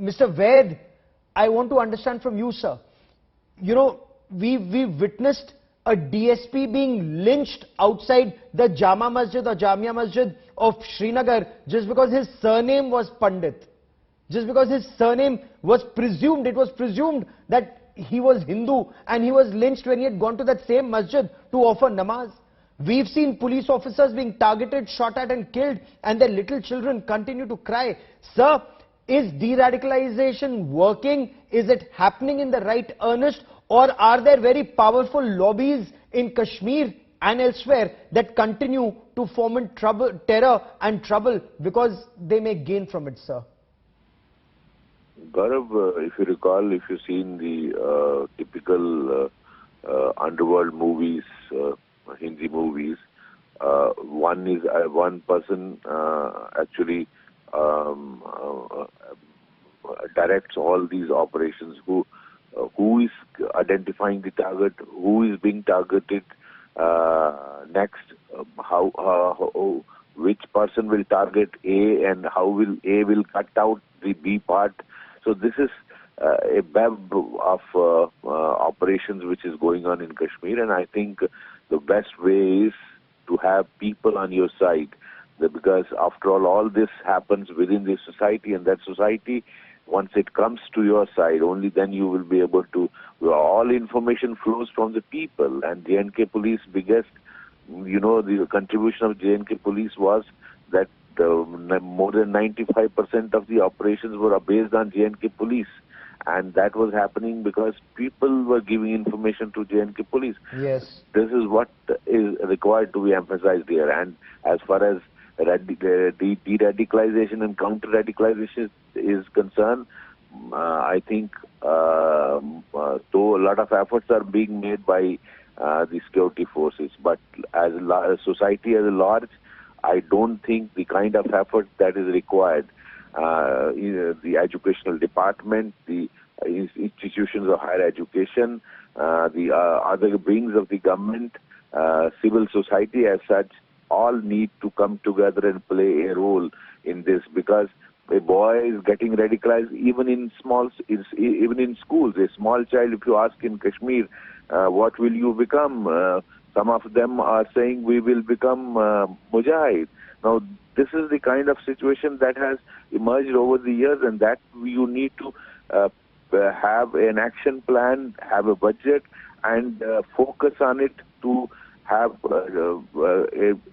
Mr. Vaid, I want to understand from you, sir. You know, we witnessed a DSP being lynched outside the Jama Masjid or Jamia Masjid of Srinagar just because his surname was Pandit. Just because his surname was presumed, it was presumed that he was Hindu, and he was lynched when he had gone to that same masjid to offer namaz. We've seen police officers being targeted, shot at and killed, and their little children continue to cry. Sir, is de-radicalization working? Is it happening in the right earnest? Or are there very powerful lobbies in Kashmir and elsewhere that continue to foment trouble, terror and trouble because they may gain from it, sir? Gaurav, if you recall, if you've seen the typical underworld movies, Hindi movies, one person actually directs all these operations. Who is identifying the target? Who is being targeted next? Which person will target A, and how will A will cut out the B part? So this is a web of operations which is going on in Kashmir, and I think the best way is to have people on your side, because after all this happens within the society, and that society, once it comes to your side, only then you will be able to, all information flows from the people. And J&K Police biggest, the contribution of J&K Police was that more than 95% of the operations were based on J&K Police. And that was happening because people were giving information to J&K Police. Yes. This is what is required to be emphasized here. And as far as de-radicalization and counter-radicalization is concerned, I think though a lot of efforts are being made by the security forces, but as a society as a large, I don't think the kind of effort that is required, the educational department, the institutions of higher education, the other wings of the government, civil society as such, all need to come together and play a role in this, because a boy is getting radicalized even in even in schools. A small child, if you ask in Kashmir, what will you become? Some of them are saying we will become mujahid. Now, this is the kind of situation that has emerged over the years, and that you need to have an action plan, have a budget, and focus on it to have a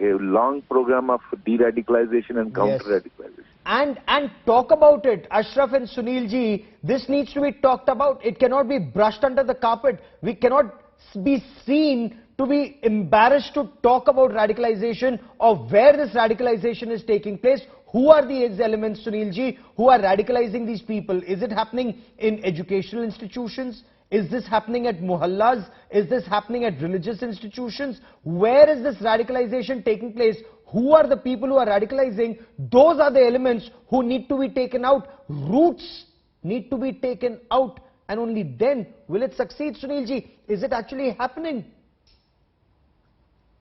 long program of de-radicalization and counter-radicalization. Yes. And talk about it, Ashraf and Sunil ji. This needs to be talked about. It cannot be brushed under the carpet. We cannot be seen to be embarrassed to talk about radicalization, or where this radicalization is taking place. Who are these elements, Sunil ji, who are radicalizing these people? Is it happening in educational institutions? Is this happening at muhallas? Is this happening at religious institutions? Where is this radicalization taking place? Who are the people who are radicalizing? Those are the elements who need to be taken out. Roots need to be taken out, and only then will it succeed. Sunil ji, is it actually happening?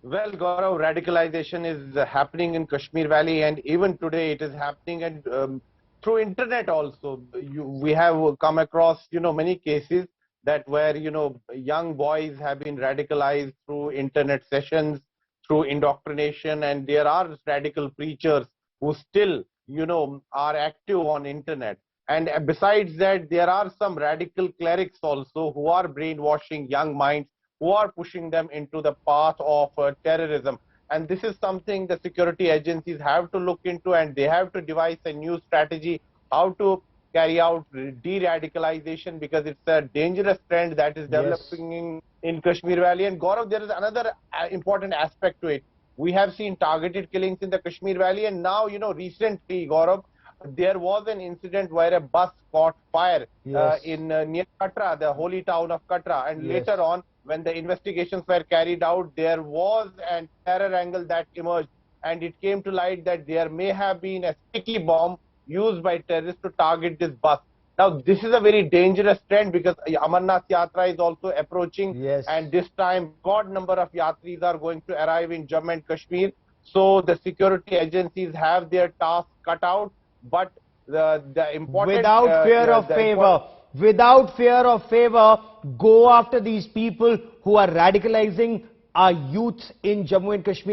Well, Gaurav, radicalization is happening in Kashmir Valley, and even today it is happening, and through internet also. We have come across, many cases that where, young boys have been radicalized through internet sessions, through indoctrination, and there are radical preachers who still, are active on internet. And besides that, there are some radical clerics also who are brainwashing young minds, who are pushing them into the path of terrorism. And this is something the security agencies have to look into, and they have to devise a new strategy how to carry out de-radicalization, because it's a dangerous trend that is developing in Kashmir Valley. And Gaurav, there is another important aspect to it. We have seen targeted killings in the Kashmir Valley, and now, recently, Gaurav, there was an incident where a bus caught fire in near Katra, the holy town of Katra, and later on, when the investigations were carried out, there was a terror angle that emerged, and it came to light that there may have been a sticky bomb used by terrorists to target this bus. Now, this is a very dangerous trend, because Amarnath Yatra is also approaching, and this time, God number of Yatris are going to arrive in Jammu and Kashmir. So, the security agencies have their task cut out, but the important... Without fear of favor. Without fear of favor, go after these people who are radicalizing our youth in Jammu and Kashmir.